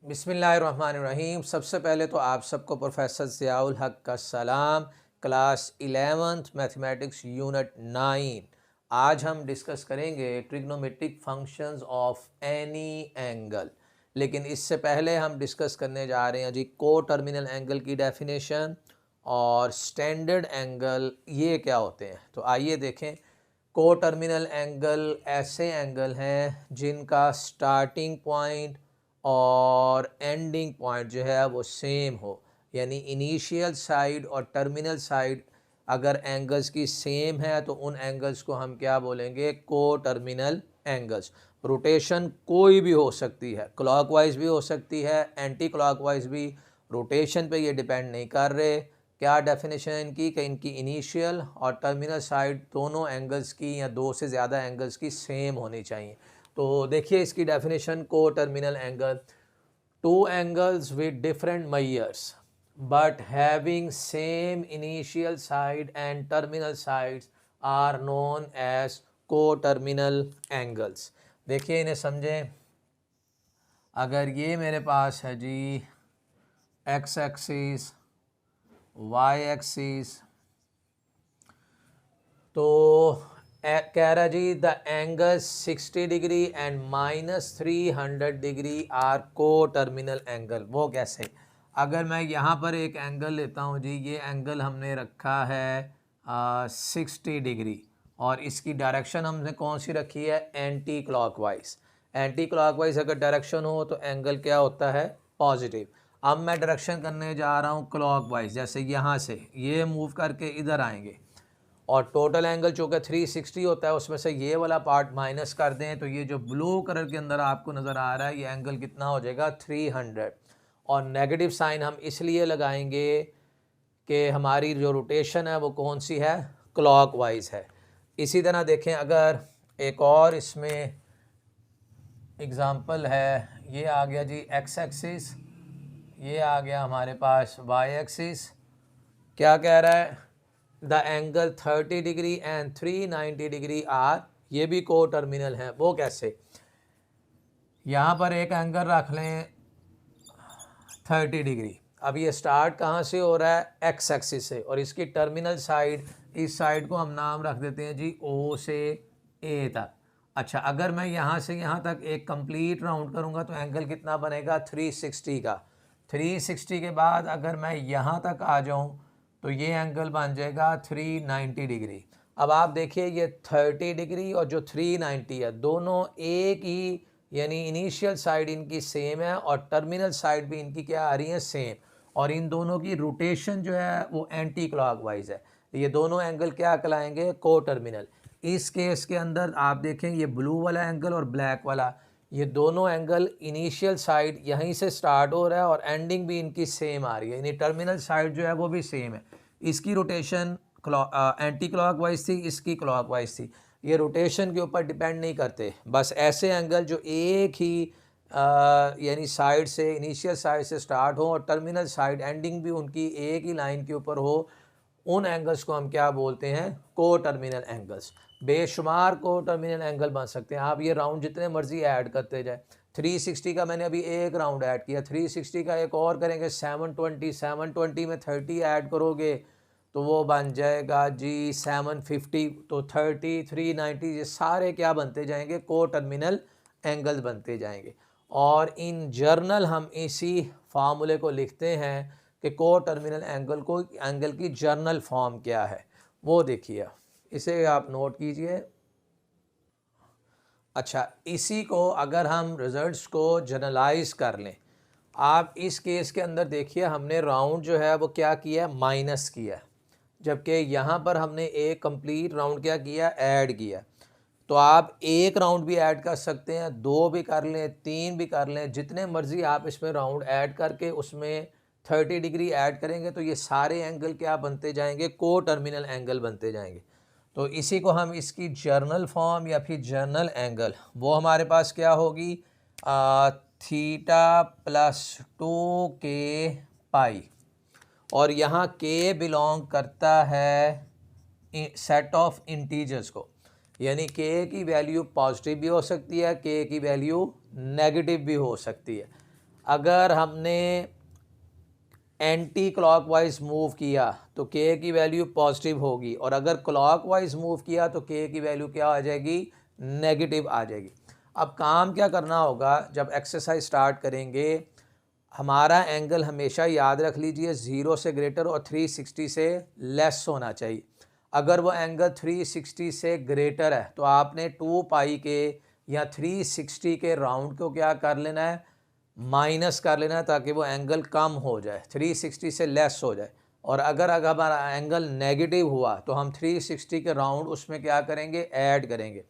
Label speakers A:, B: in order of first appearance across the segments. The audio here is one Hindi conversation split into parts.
A: बिस्मिल्लाहिर्रहमानिर्रहीम। सबसे पहले तो आप सबको प्रोफेसर ज़ियाउल हक का सलाम। Class 11th mathematics unit 9। आज हम डिस्कस करेंगे trigonometric functions of any angle. लेकिन इससे पहले हम डिस्कस करने जा रहे हैं जी को टर्मिनल एंगल की डेफिनेशन और स्टैंडर्ड एंगल ये क्या होते हैं। तो आइए देखें। को टर्मिनल एंगल ऐसे एंगल हैं जिनका स्टार्टिंग पॉइंट और एंडिंग पॉइंट जो है वो सेम हो, यानी इनिशियल साइड और टर्मिनल साइड अगर एंगल्स की सेम है तो उन एंगल्स को हम क्या बोलेंगे, को टर्मिनल एंगल्स। रोटेशन कोई भी हो सकती है, क्लॉकवाइज भी हो सकती है, एंटी क्लॉकवाइज भी। रोटेशन पे ये डिपेंड नहीं कर रहे। क्या डेफिनेशन है इनकी कि इनकी इनिशियल और टर्मिनल साइड दोनों एंगल्स की या दो से ज़्यादा एंगल्स की सेम होनी चाहिए। तो देखिए इसकी डेफिनेशन, को terminal angle, two angles with different measures but having same initial side and terminal sides are known as co-terminal angles। देखिए इन्हें समझें। अगर ये मेरे पास है जी x एक्सिस, y एक्सिस, तो कह रहा जी the angle 60 degree and -300 degree are coterminal angle. वो कैसे? अगर मैं यहाँ पर एक एंगल लेता हूँ जी, ये एंगल हमने रखा है 60 डिग्री और इसकी डायरेक्शन हमने कौन सी रखी है, एंटी क्लॉकवाइज। एंटी क्लॉकवाइज अगर डायरेक्शन हो तो एंगल क्या होता है, पॉजिटिव। अब मैं डायरेक्शन करने जा रहा हूँ क्लॉकवाइज, जैसे यहाँ से ये मूव करके इधर आएंगे और टोटल एंगल चूँकि 360 होता है, उसमें से ये वाला पार्ट माइनस कर दें तो ये जो ब्लू कलर के अंदर आपको नज़र आ रहा है ये एंगल कितना हो जाएगा, 300। और नेगेटिव साइन हम इसलिए लगाएंगे कि हमारी जो रोटेशन है वो कौन सी है, क्लॉकवाइज है। इसी तरह देखें, अगर एक और इसमें एग्ज़ाम्पल है, ये आ गया जी एक्स एक्सिस, ये आ गया हमारे पास वाई एक्सिस। क्या कह रहा है, the angle 30 degree and 390 degree are, ये भी को टर्मिनल है। वो कैसे? यहाँ पर एक एंगल रख लें 30 डिग्री। अब ये स्टार्ट कहाँ से हो रहा है, एक्स एक्सिस से, और इसकी टर्मिनल साइड, इस साइड को हम नाम रख देते हैं जी ओ से ए तक। अच्छा, अगर मैं यहाँ से यहाँ तक एक कंप्लीट राउंड करूँगा तो एंगल कितना बनेगा, 360 का। 360 के बाद अगर मैं यहाँ तक आ जाऊँ तो ये एंगल बन जाएगा 390 डिग्री। अब आप देखिए ये 30 डिग्री और जो 390 है दोनों एक ही, यानी इनिशियल साइड इनकी सेम है और टर्मिनल साइड भी इनकी क्या आ रही है, सेम। और इन दोनों की रोटेशन जो है वो एंटी क्लॉकवाइज है। ये दोनों एंगल क्या कहलाएंगे, को टर्मिनल। इस केस के अंदर आप देखें ये ब्लू वाला एंगल और ब्लैक वाला, ये दोनों एंगल इनिशियल साइड यहीं से स्टार्ट हो रहा है और एंडिंग भी इनकी सेम आ रही है, यानी टर्मिनल साइड जो है वो भी सेम है। इसकी रोटेशन एंटी क्लॉकवाइज थी, इसकी क्लॉकवाइज थी। ये रोटेशन के ऊपर डिपेंड नहीं करते। बस ऐसे एंगल जो एक ही यानी साइड से, इनिशियल साइड से स्टार्ट हो और टर्मिनल साइड एंडिंग भी उनकी एक ही लाइन के ऊपर हो, उन एंगल्स को हम क्या बोलते हैं, को टर्मिनल एंगल्स। बेशुमार को टर्मिनल एंगल बन सकते हैं। आप ये राउंड जितने मर्जी ऐड करते जाए। 360 का मैंने अभी एक राउंड ऐड किया, 360 का एक और करेंगे 720, 720 में 30 ऐड करोगे तो वो बन जाएगा जी 750। तो 30, 390 ये सारे क्या बनते जाएंगे, को टर्मिनल एंगल्स बनते जाएंगे। और इन जर्नल हम इसी फार्मूले को लिखते हैं कि को टर्मिनल एंगल को, एंगल की जर्नल फॉर्म क्या है वो देखिए, इसे आप नोट कीजिए। अच्छा, इसी को अगर हम रिजल्ट्स को जनरलाइज कर लें, आप इस केस के अंदर देखिए हमने राउंड जो है वो क्या किया, माइनस किया, जबकि यहाँ पर हमने एक कंप्लीट राउंड क्या किया, ऐड किया। तो आप एक राउंड भी ऐड कर सकते हैं, दो भी कर लें, तीन भी कर लें, जितने मर्जी आप इसमें राउंड ऐड करके उसमें 30 डिग्री ऐड करेंगे तो ये सारे एंगल क्या बनते जाएंगे, को टर्मिनल एंगल बनते जाएंगे। तो इसी को हम, इसकी जर्नल फॉर्म या फिर जर्नल एंगल, वो हमारे पास क्या होगी, थीटा प्लस 2k पाई। और यहाँ k बिलोंग करता है सेट ऑफ इंटीजर्स को, यानी k की वैल्यू पॉजिटिव भी हो सकती है, k की वैल्यू नेगेटिव भी हो सकती है। अगर हमने एंटी क्लॉकवाइज मूव किया तो के की वैल्यू पॉजिटिव होगी, और अगर क्लॉकवाइज मूव किया तो के की वैल्यू क्या आ जाएगी, नेगेटिव आ जाएगी। अब काम क्या करना होगा, जब एक्सरसाइज स्टार्ट करेंगे हमारा एंगल हमेशा याद रख लीजिए 0 से ग्रेटर और 360 से लेस होना चाहिए। अगर वो एंगल 360 से ग्रेटर है तो आपने 2 पाई के या 360 के राउंड को क्या कर लेना है, माइनस कर लेना है, ताकि वो एंगल कम हो जाए, 360 से लेस हो जाए। और अगर हमारा एंगल नेगेटिव हुआ तो हम 360 के राउंड उसमें क्या करेंगे, ऐड करेंगे।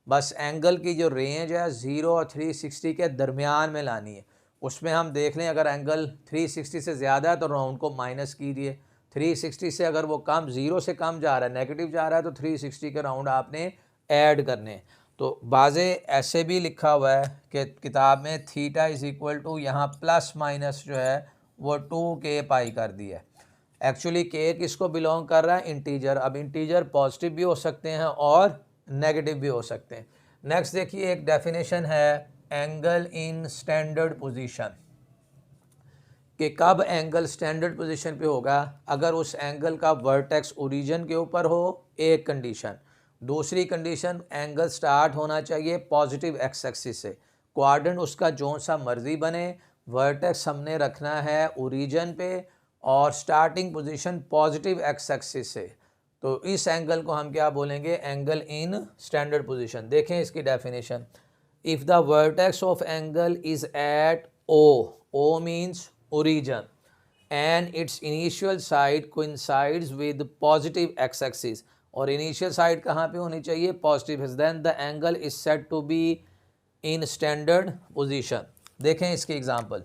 A: बस एंगल की जो रेंज है 0 और 360 के दरमियान में लानी है। उसमें हम देख लें अगर एंगल 360 से ज़्यादा है तो राउंड को माइनस कीजिए, 360 से अगर वो कम 0 से कम जा रहा है, नेगेटिव जा रहा है, तो 360 के राउंड आपने ऐड करने हैं। तो बाज़े ऐसे भी लिखा हुआ है कि किताब में थीटा इज़ इक्वल टू यहाँ प्लस माइनस जो है वो 2k पाई कर दिया है। एक्चुअली के किसको बिलोंग कर रहा है, इंटीजर। अब इंटीजर पॉजिटिव भी हो सकते हैं और नेगेटिव भी हो सकते हैं। नेक्स्ट देखिए एक डेफिनेशन है एंगल इन स्टैंडर्ड पोजीशन, कि कब एंगल स्टैंडर्ड पोजीशन पे होगा, अगर उस एंगल का वर्टेक्स ओरिजिन के ऊपर हो, एक कंडीशन। दूसरी कंडीशन एंगल स्टार्ट होना चाहिए पॉजिटिव एक्स एक्सिस से, क्वाड्रेंट उसका जो सा मर्जी बने, वर्टेक्स हमने रखना है ओरिजिन पे और starting position positive x axis से। तो इस एंगल को हम क्या बोलेंगे, एंगल इन स्टैंडर्ड पोजीशन। देखें इसकी definition, if the vertex of angle is at O means origin and its initial side coincides with positive x axis, और इनिशियल साइड कहाँ पे होनी चाहिए, positive, then the angle is said to be in standard position. देखें इसकी एग्जांपल,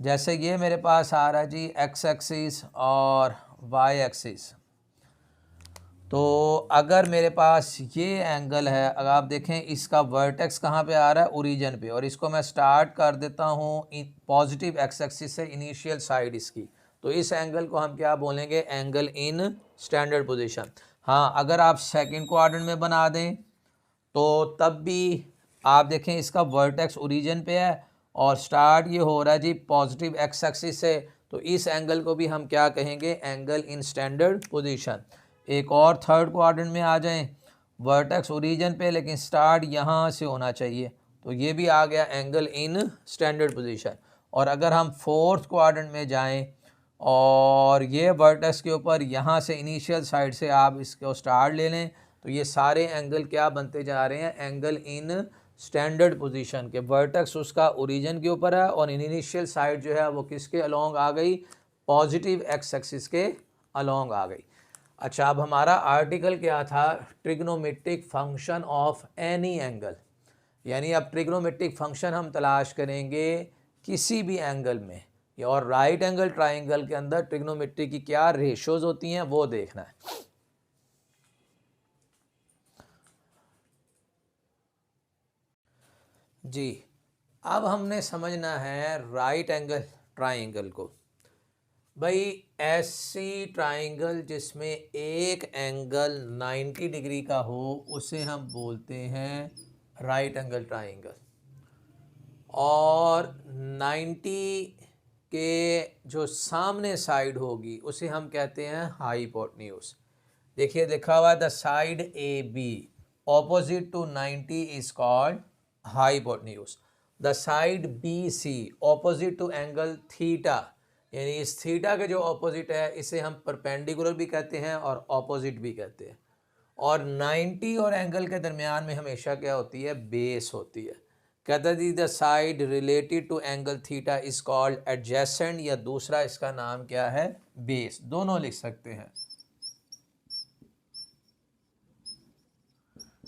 A: जैसे ये मेरे पास आ रहा है जी x एक्सिस और y एक्सिस। तो अगर मेरे पास ये एंगल है, अगर आप देखें इसका वर्टेक्स कहाँ पे आ रहा है, ओरिजिन पे, और इसको मैं स्टार्ट कर देता हूँ पॉजिटिव एक्स एक्सिस से, इनिशियल साइड इसकी, तो इस एंगल को हम क्या बोलेंगे, एंगल इन स्टैंडर्ड पोजीशन। हाँ, अगर आप सेकंड क्वाड्रेंट में बना दें तो तब भी आप देखें इसका वर्टेक्स ओरिजिन पे है और स्टार्ट ये हो रहा है जी पॉजिटिव एक्स एक्सिस से, तो इस एंगल को भी हम क्या कहेंगे, एंगल इन स्टैंडर्ड पोजीशन। एक और थर्ड क्वाड्रेंट में आ जाएं, वर्टेक्स ओरिजिन पे लेकिन स्टार्ट यहाँ से होना चाहिए, तो ये भी आ गया एंगल इन स्टैंडर्ड पोजीशन। और अगर हम फोर्थ क्वाड्रेंट में जाएं और ये वर्टेक्स के ऊपर यहाँ से इनिशियल साइड से आप इसको स्टार्ट ले लें, तो ये सारे एंगल क्या बनते जा रहे हैं, एंगल इन स्टैंडर्ड पोजीशन के। वर्टेक्स उसका ओरिजिन के ऊपर है और इनिशियल साइड जो है वो किसके अलोंग आ गई, पॉजिटिव एक्स एक्सिस के अलोंग आ गई। अच्छा, अब हमारा आर्टिकल क्या था, trigonometric function of any angle, यानी अब ट्रिग्नोमेट्रिक फंक्शन हम तलाश करेंगे किसी भी एंगल में, और राइट एंगल ट्राइंगल के अंदर ट्रिग्नोमेट्री की क्या रेशोज होती हैं वो देखना है। जी, अब हमने समझना है राइट एंगल ट्राइंगल को। भाई ऐसी ट्राइंगल जिसमें एक एंगल 90 डिग्री का हो उसे हम बोलते हैं राइट एंगल ट्राइंगल, और 90 के जो सामने साइड होगी उसे हम कहते हैं हाइपोटेन्यूज। देखिए लिखा हुआ है the side A B opposite to 90 is called hypotenuse. The side B C opposite to angle theta, यानी इस थीटा के जो ऑपोजिट है इसे हम परपेंडिकुलर भी कहते हैं और ऑपोजिट भी कहते हैं। और 90 और एंगल के दरमियान में हमेशा क्या होती है, बेस होती है। कहता जी the side related to angle theta is called adjacent, या दूसरा इसका नाम क्या है, बेस, दोनों लिख सकते हैं।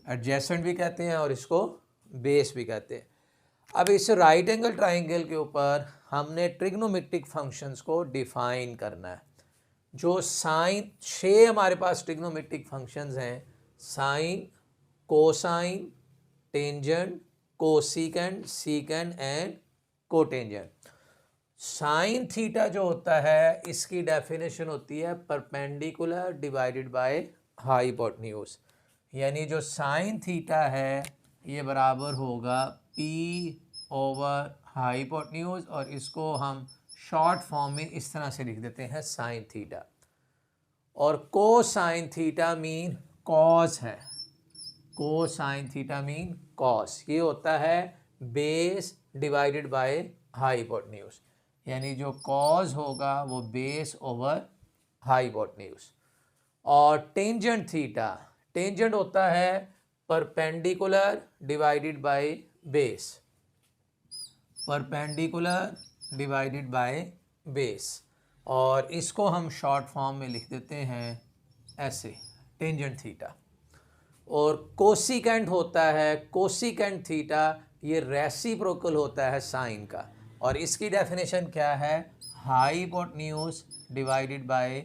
A: एडजेसेंट भी कहते हैं और इसको बेस भी कहते हैं। अब इस राइट एंगल ट्राइंगल के ऊपर हमने ट्रिग्नोमेट्रिक फंक्शंस को डिफाइन करना है। जो साइन 6 हमारे पास ट्रिग्नोमेट्रिक फंक्शंस हैं, sine, cosine, tangent, cosecant, secant and cotangent. Sine theta जो होता है इसकी डेफिनेशन होती है परपेंडिकुलर डिवाइडेड बाय हाइपोटेन्यूज, यानी जो साइन थीटा है ये बराबर होगा पी ओवर हाइपोटेन्यूज, और इसको हम शॉर्ट फॉर्म में इस तरह से लिख देते हैं साइन थीटा। और कोसाइन थीटा मीन कॉस है, कोसाइन थीटा मीन कॉस, ये होता है बेस डिवाइडेड बाय हाइपोटेन्यूज, यानी जो कॉस होगा वो बेस ओवर हाइपोटेन्यूज। और टेंजेंट थीटा, टेंजेंट होता है perpendicular divided by base, perpendicular divided by base, और इसको हम शॉर्ट फॉर्म में लिख देते हैं ऐसे, टेंजेंट थीटा। और कोसिकेंट होता है, कोसिकेंट थीटा ये रेसिप्रोकल होता है साइन का, और इसकी डेफिनेशन क्या है, हाइपोटेन्यूज डिवाइडेड बाय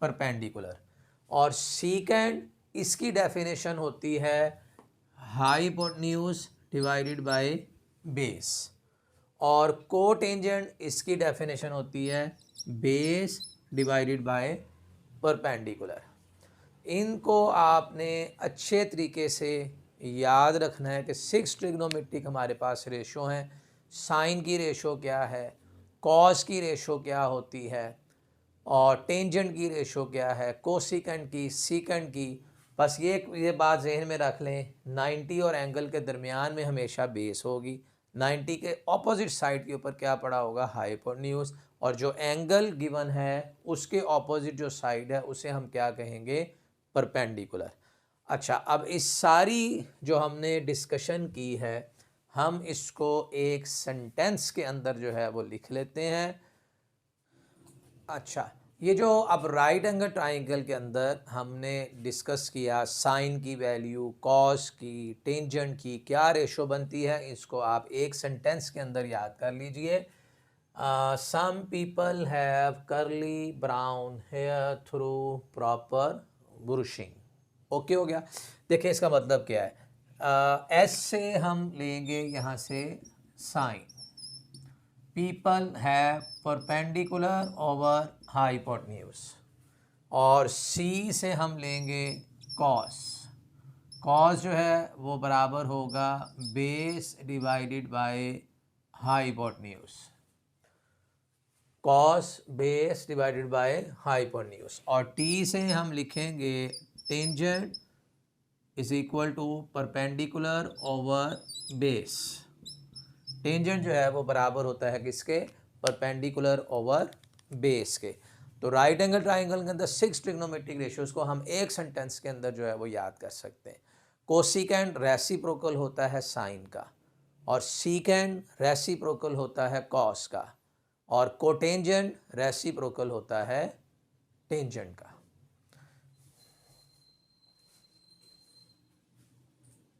A: परपेंडिकुलर। और सीकेंट इसकी डेफिनेशन होती है हाइपोटेन्यूज डिवाइडेड बाय बेस। और कोटेंजेंट इसकी डेफिनेशन होती है बेस डिवाइडेड बाय परपेंडिकुलर। इनको आपने अच्छे तरीके से याद रखना है कि 6 ट्रिग्नोमेट्रिक हमारे पास रेशो हैं। साइन की रेशो क्या है, कॉस की रेशो क्या होती है, और टेंजेंट की रेशो क्या है, कोसिकेंट की, सीकेंट की। बस ये बात जहन में रख लें, 90 और एंगल के दरमियान में हमेशा बेस होगी, 90 के ऑपोजिट साइड के ऊपर क्या पड़ा होगा, हाइपोटेन्यूज, और जो एंगल गिवन है उसके ऑपोजिट जो साइड है उसे हम क्या कहेंगे, परपेंडिकुलर। अच्छा, अब इस सारी जो हमने डिस्कशन की है, हम इसको एक सेंटेंस के अंदर जो है वो लिख लेते हैं। अच्छा, ये जो अब राइट एंगल ट्राइंगल के अंदर हमने डिस्कस किया साइन की वैल्यू, कॉस की, टेंजेंट की क्या रेशो बनती है, इसको आप एक सेंटेंस के अंदर याद कर लीजिए। Some people have curly brown hair through proper brushing. Okay हो गया। देखिए इसका मतलब क्या है, एस से हम लेंगे यहाँ से sine, people have perpendicular over hypotenuse, और सी से हम लेंगे कॉस, कॉस जो है वो बराबर होगा base divided by hypotenuse, cos base divided by hypotenuse. और टी से हम लिखेंगे tangent is equal to perpendicular over base. Tangent जो है वो बराबर होता है किसके, परपेंडिकुलर ओवर बेस के। तो राइट एंगल ट्राइंगल के अंदर 6 ट्रिग्नोमेट्रिक रेशियोज को हम एक सेंटेंस के अंदर जो है वो याद कर सकते हैं। कोसिकेंट रेसिप्रोकल होता है साइन का, और सीकेंट रेसिप्रोकल होता है कॉस का, और कोटेंजेंट रेसिप्रोकल होता है टेंजेंट का।